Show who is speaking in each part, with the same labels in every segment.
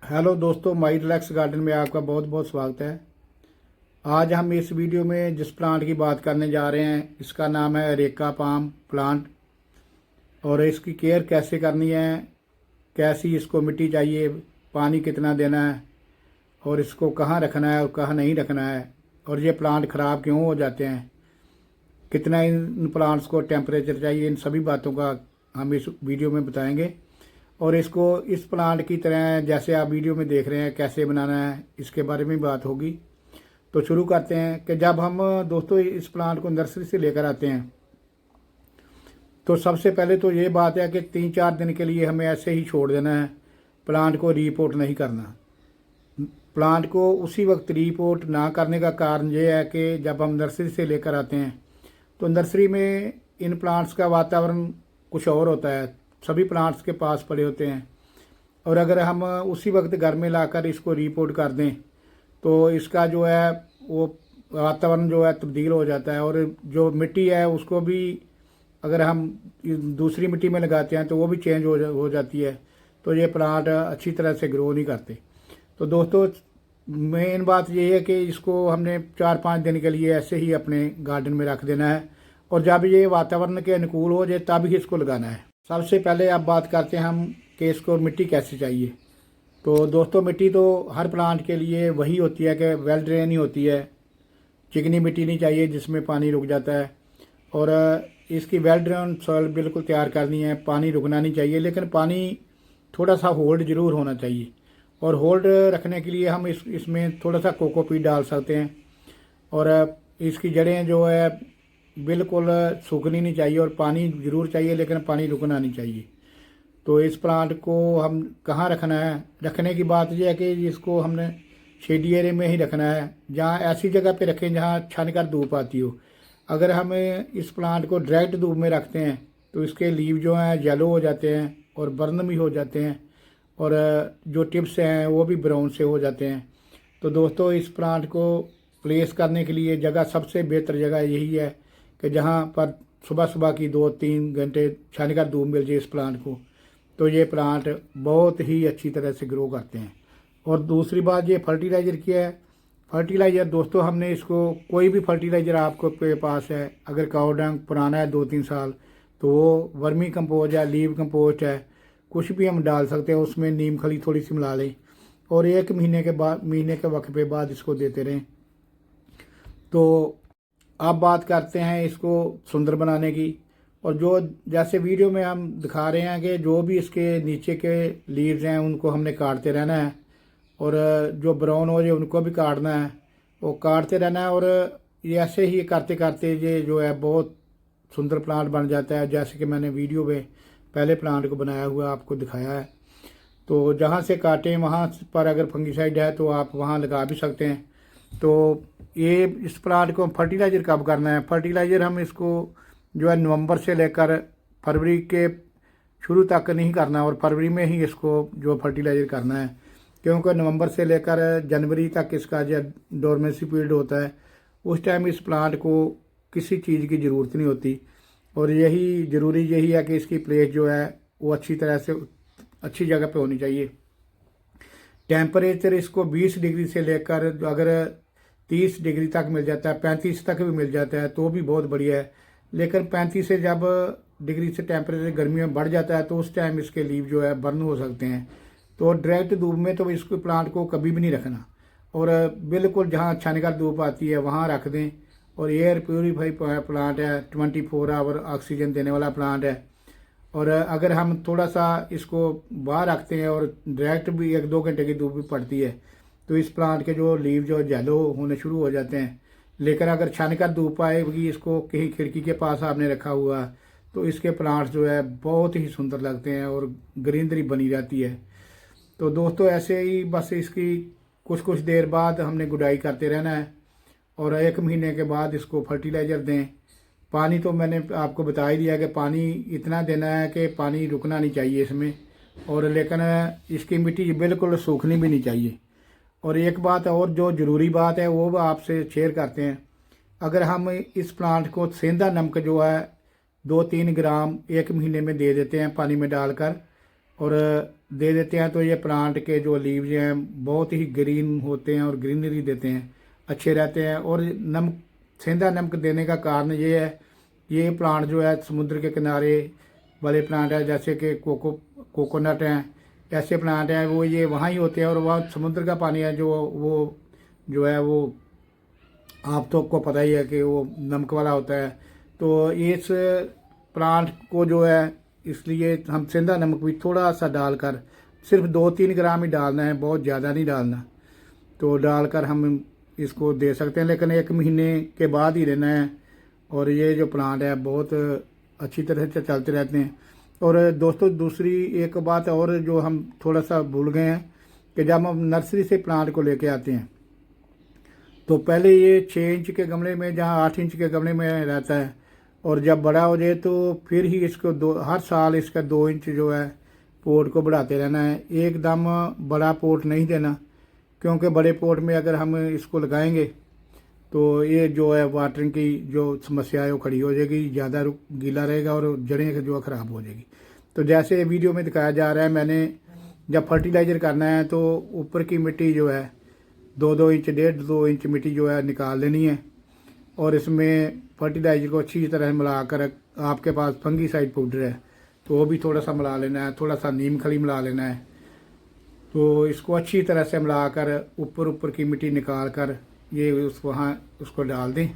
Speaker 1: Hello दोस्तों, माई relax garden में आपका बहुत बहुत स्वागत है। आज हम इस वीडियो में जिस प्लांट की बात करने जा रहे हैं इसका नाम है अरेका पाम प्लांट। और इसकी केयर कैसे करनी है, कैसी इसको मिट्टी चाहिए, पानी कितना देना है और इसको कहाँ रखना है और कहाँ नहीं रखना है, और ये प्लांट ख़राब क्यों हो जाते हैं, कितना इन प्लांट्स को टेम्परेचर चाहिए, इन सभी बातों का हम इस वीडियो में बताएंगे। और इसको इस प्लांट की तरह जैसे आप वीडियो में देख रहे हैं कैसे बनाना है इसके बारे में बात होगी। तो शुरू करते हैं कि जब हम दोस्तों इस प्लांट को नर्सरी से लेकर आते हैं तो सबसे पहले तो ये बात है कि 3-4 दिन के लिए हमें ऐसे ही छोड़ देना है, प्लांट को रीपोर्ट नहीं करना। प्लांट को उसी वक्त रीपोर्ट ना करने का कारण ये है कि जब हम नर्सरी से लेकर आते हैं तो नर्सरी में इन प्लांट्स का वातावरण कुछ और होता है, सभी प्लांट्स के पास पड़े होते हैं। और अगर हम उसी वक्त घर में लाकर इसको रिपोर्ट कर दें तो इसका जो है वो वातावरण जो है तब्दील हो जाता है, और जो मिट्टी है उसको भी अगर हम दूसरी मिट्टी में लगाते हैं तो वो भी चेंज हो जाती है। तो ये प्लांट अच्छी तरह से ग्रो नहीं करते। तो दोस्तों मेन बात ये है कि इसको हमने 4-5 दिन के लिए ऐसे ही अपने गार्डन में रख देना है, और जब ये वातावरण के अनुकूल हो जाए तब ही इसको लगाना है। सबसे पहले अब बात करते हैं हम कि इसको मिट्टी कैसे चाहिए। तो दोस्तों मिट्टी तो हर प्लांट के लिए वही होती है कि वेल ड्रेन ही होती है, चिकनी मिट्टी नहीं चाहिए जिसमें पानी रुक जाता है। और इसकी वेल ड्रेन सॉइल बिल्कुल तैयार करनी है, पानी रुकना नहीं चाहिए, लेकिन पानी थोड़ा सा होल्ड ज़रूर होना चाहिए। और होल्ड रखने के लिए हम इसमें थोड़ा सा कोकोपीट डाल सकते हैं। और इसकी जड़ें जो है बिल्कुल सूखनी नहीं चाहिए, और पानी ज़रूर चाहिए लेकिन पानी रुकना नहीं चाहिए। तो इस प्लांट को हम कहाँ रखना है, रखने की बात यह है कि इसको हमने शेडी एरिया में ही रखना है, जहाँ ऐसी जगह पे रखें जहाँ छन कर धूप आती हो। अगर हम इस प्लांट को डायरेक्ट धूप में रखते हैं तो इसके लीव जो हैं येलो हो जाते हैं और बर्न भी हो जाते हैं, और जो टिप्स हैं वो भी ब्राउन से हो जाते हैं। तो दोस्तों इस प्लांट को प्लेस करने के लिए जगह सबसे बेहतर जगह यही है कि जहाँ पर सुबह सुबह की 2-3 घंटे छान कर धूप मिल जाए इस प्लांट को, तो ये प्लांट बहुत ही अच्छी तरह से ग्रो करते हैं। और दूसरी बात ये फर्टिलाइज़र की है। फर्टिलाइज़र दोस्तों हमने इसको कोई भी फर्टिलाइज़र आपको के पास है, अगर काऊ डंग पुराना है 2-3 साल तो वो वर्मी कंपोज है, लीव कंपोस्ट है, कुछ भी हम डाल सकते हैं। उसमें नीम खली थोड़ी सी मिला लें और 1 महीने के वक्त बाद इसको देते रहें। तो अब बात करते हैं इसको सुंदर बनाने की। और जो जैसे वीडियो में हम दिखा रहे हैं कि जो भी इसके नीचे के लीव्स हैं उनको हमने काटते रहना है, और जो ब्राउन हो जाए उनको भी काटना है, वो काटते रहना है। और ये ऐसे ही करते करते ये जो है बहुत सुंदर प्लांट बन जाता है, जैसे कि मैंने वीडियो में पहले प्लांट को बनाया हुआ आपको दिखाया है। तो जहाँ से काटें वहाँ पर अगर फंगिसाइड है तो आप वहाँ लगा भी सकते हैं। तो ये इस प्लांट को फर्टिलाइज़र कब करना है, फर्टिलाइज़र हम इसको जो है नवंबर से लेकर फरवरी के शुरू तक नहीं करना, और फरवरी में ही इसको जो फर्टिलाइज़र करना है, क्योंकि नवंबर से लेकर जनवरी तक इसका जो डोरमेंसी पीरियड होता है उस टाइम इस प्लांट को किसी चीज़ की ज़रूरत नहीं होती। और यही ज़रूरी यही है कि इसकी प्लेस जो है वो अच्छी तरह से अच्छी जगह पे होनी चाहिए। टेम्परेचर इसको 20 डिग्री से लेकर अगर 30 डिग्री तक मिल जाता है, 35 तक भी मिल जाता है तो भी बहुत बढ़िया है। लेकिन 35 से जब डिग्री से टेम्परेचर गर्मियों में बढ़ जाता है तो उस टाइम इसके लीव जो है बर्न हो सकते हैं। तो डायरेक्ट धूप में तो इसको प्लांट को कभी भी नहीं रखना, और बिल्कुल जहाँ छानकर धूप आती है वहाँ रख दें। और एयर प्योरीफाई प्लांट है, 24 आवर ऑक्सीजन देने वाला प्लांट है। और अगर हम थोड़ा सा इसको बाहर रखते हैं और डायरेक्ट भी 1-2 घंटे की धूप भी पड़ती है तो इस प्लांट के जो लीव जो येलो होने शुरू हो जाते हैं। लेकिन अगर छानकर धूप आएगी, इसको कहीं खिड़की के पास आपने रखा हुआ, तो इसके प्लांट्स जो है बहुत ही सुंदर लगते हैं और ग्रीनरी बनी रहती है। तो दोस्तों ऐसे ही बस इसकी कुछ कुछ देर बाद हमने गुडाई करते रहना है, और 1 महीने के बाद इसको फर्टिलाइज़र दें। पानी तो मैंने आपको बता ही दिया कि पानी इतना देना है कि पानी रुकना नहीं चाहिए इसमें, और लेकिन इसकी मिट्टी बिल्कुल सूखनी भी नहीं चाहिए। और एक बात और जो ज़रूरी बात है वो आपसे शेयर करते हैं। अगर हम इस प्लांट को सेंधा नमक जो है 2-3 ग्राम 1 महीने में दे देते हैं पानी में डालकर, और दे देते हैं, तो ये प्लांट के जो लीव्स हैं बहुत ही ग्रीन होते हैं और ग्रीनरी देते हैं, अच्छे रहते हैं। और नमक, सेंधा नमक देने का कारण ये है, ये प्लांट जो है समुद्र के किनारे वाले प्लांट है, जैसे कि कोकोनट हैं, ऐसे प्लांट हैं, वो ये वहाँ ही होते हैं। और वहाँ समुद्र का पानी है वो जो है वो आप तो को पता ही है कि वो नमक वाला होता है। तो इस प्लांट को जो है, इसलिए हम सेंधा नमक भी थोड़ा सा डालकर, सिर्फ 2-3 ग्राम ही डालना है, बहुत ज़्यादा नहीं डालना, तो डालकर हम इसको दे सकते हैं। लेकिन 1 महीने के बाद ही देना है। और ये जो प्लांट है बहुत अच्छी तरह से चलते रहते हैं। और दोस्तों दूसरी एक बात और जो हम थोड़ा सा भूल गए हैं कि जब हम नर्सरी से प्लांट को लेके आते हैं तो पहले ये 6 इंच के गमले में, जहाँ 8 इंच के गमले में रहता है, और जब बड़ा हो जाए तो फिर ही इसको हर साल इसका 2 इंच जो है पोट को बढ़ाते रहना है। एकदम बड़ा पोट नहीं देना, क्योंकि बड़े पोट में अगर हम इसको लगाएंगे तो ये जो है वाटरिंग की जो समस्या है वो खड़ी हो जाएगी, ज़्यादा गीला रहेगा और जड़ें जो है ख़राब हो जाएगी। तो जैसे वीडियो में दिखाया जा रहा है, मैंने जब फर्टिलाइज़र करना है तो ऊपर की मिट्टी जो है 2-2 इंच, 1.5-2 इंच मिट्टी जो है निकाल लेनी है। और इसमें फर्टिलाइज़र को अच्छी तरह मिलाकर, आपके पास फंगीसाइड पाउडर है तो वो भी थोड़ा सा मिला लेना है, थोड़ा सा नीम खली मिला लेना है। तो इसको अच्छी तरह से मिलाकर ऊपर की मिट्टी निकाल कर ये उसको डाल दें।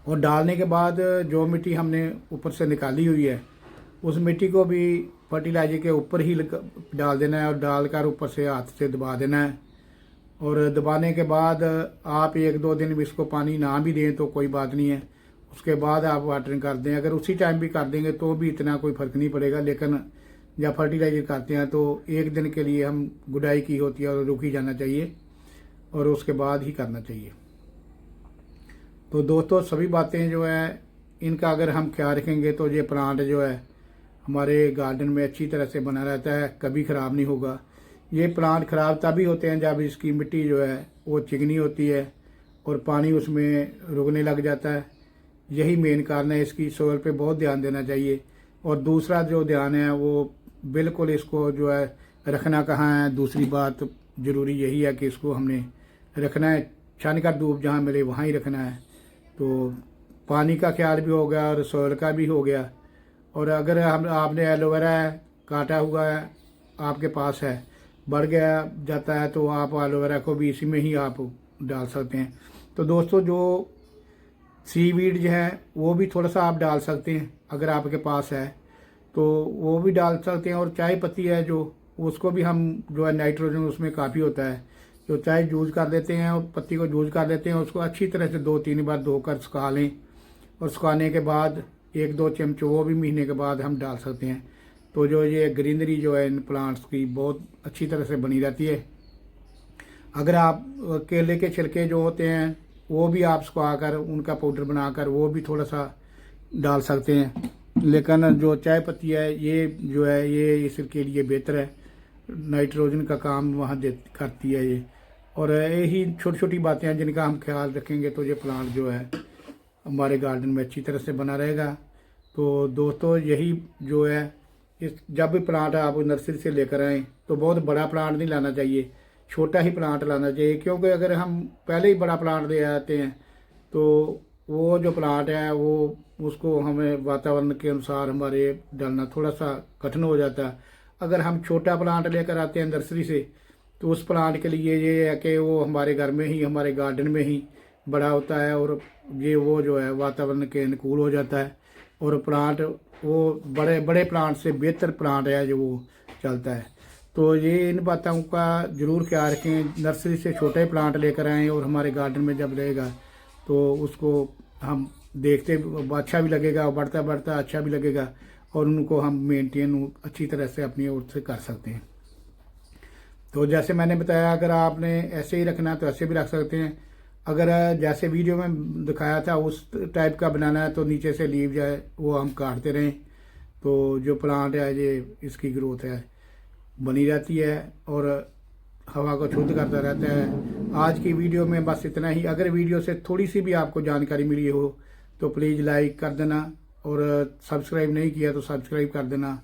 Speaker 1: और डालने के बाद जो मिट्टी हमने ऊपर से निकाली हुई है उस मिट्टी को भी फर्टिलाइजर के ऊपर ही डाल देना है, और डालकर ऊपर से हाथ से दबा देना है। और दबाने के बाद आप 1-2 दिन भी इसको पानी ना भी दें तो कोई बात नहीं है, उसके बाद आप वाटरिंग कर दें। अगर उसी टाइम भी कर देंगे तो भी इतना कोई फ़र्क नहीं पड़ेगा। लेकिन जब फर्टिलाइजर करते हैं तो 1 दिन के लिए हम गुडाई की होती है और रुक ही जाना चाहिए, और उसके बाद ही करना चाहिए। तो दोस्तों सभी बातें जो है इनका अगर हम ख्याल रखेंगे तो ये प्लांट जो है हमारे गार्डन में अच्छी तरह से बना रहता है, कभी ख़राब नहीं होगा। ये प्लांट ख़राब तभी होते हैं जब इसकी मिट्टी जो है वो चिकनी होती है और पानी उसमें रुकने लग जाता है। यही मेन कारण है। इसकी सोइल पे बहुत ध्यान देना चाहिए। और दूसरा जो ध्यान है वो बिल्कुल इसको जो है रखना कहाँ है, दूसरी बात ज़रूरी यही है कि इसको हमने रखना है छान का धूप जहाँ मिले वहाँ ही रखना है। तो पानी का ख्याल भी हो गया और सोइल का भी हो गया। और अगर आपने एलोवेरा काटा हुआ है आपके पास है, बढ़ गया जाता है, तो आप एलोवेरा को भी इसी में ही आप डाल सकते हैं। तो दोस्तों जो सीवीड जो है वो भी थोड़ा सा आप डाल सकते हैं, अगर आपके पास है तो वो भी डाल सकते हैं। और चाय पत्ती है जो, उसको भी हम जो है नाइट्रोजन उसमें काफ़ी होता है, जो चाय यूज़ कर लेते हैं और पत्ती को यूज़ कर लेते हैं, उसको अच्छी तरह से 2-3 बार धोकर सुखा लें। और सुखाने के बाद 1-2 चम्मच वो भी महीने के बाद हम डाल सकते हैं। तो जो ये ग्रीनरी जो है इन प्लांट्स की बहुत अच्छी तरह से बनी रहती है। अगर आप केले के छिलके जो होते हैं वो भी आप सुखाकर उनका पाउडर बनाकर वो भी थोड़ा सा डाल सकते हैं। लेकिन जो चाय पत्ती है ये जो है ये इसके लिए बेहतर है, नाइट्रोजन का काम वहाँ करती है ये। और यही छोटी छोटी बातें हैं जिनका हम ख्याल रखेंगे तो ये प्लांट जो है हमारे गार्डन में अच्छी तरह से बना रहेगा। तो दोस्तों यही जो है, इस जब भी प्लांट आप नर्सरी से लेकर आएँ तो बहुत बड़ा प्लांट नहीं लाना चाहिए, छोटा ही प्लांट लाना चाहिए। क्योंकि अगर हम पहले ही बड़ा प्लांट ले आते हैं तो वो जो प्लांट है वो उसको हमें वातावरण के अनुसार हमारे डालना थोड़ा सा कठिन हो जाता है। अगर हम छोटा प्लांट लेकर आते हैं नर्सरी से तो उस प्लांट के लिए ये है कि वो हमारे घर में ही, हमारे गार्डन में ही बड़ा होता है, और ये वो जो है वातावरण के अनुकूल हो जाता है। और प्लांट वो बड़े बड़े प्लांट से बेहतर प्लांट है जो वो चलता है। तो ये इन बातों का ज़रूर ख्याल रखें, नर्सरी से छोटे प्लांट लेकर आएँ और हमारे गार्डन में जब रहेगा तो उसको हम देखते अच्छा भी लगेगा, और बढ़ता बढ़ता अच्छा भी लगेगा, और उनको हम मेंटेन अच्छी तरह से अपनी ओर से कर सकते हैं। तो जैसे मैंने बताया, अगर आपने ऐसे ही रखना तो ऐसे भी रख सकते हैं। अगर जैसे वीडियो में दिखाया था उस टाइप का बनाना है तो नीचे से लीव जो है वो हम काटते रहें, तो जो प्लांट है ये इसकी ग्रोथ है बनी रहती है और हवा को शुद्ध करता रहता है। आज की वीडियो में बस इतना ही। अगर वीडियो से थोड़ी सी भी आपको जानकारी मिली हो तो प्लीज़ लाइक कर देना, और सब्सक्राइब नहीं किया तो सब्सक्राइब कर देना।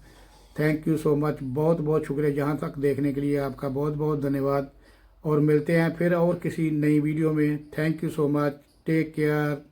Speaker 1: थैंक यू सो मच, बहुत बहुत शुक्रिया। जहाँ तक देखने के लिए आपका बहुत बहुत धन्यवाद, और मिलते हैं फिर और किसी नई वीडियो में। Thank you so much, take care.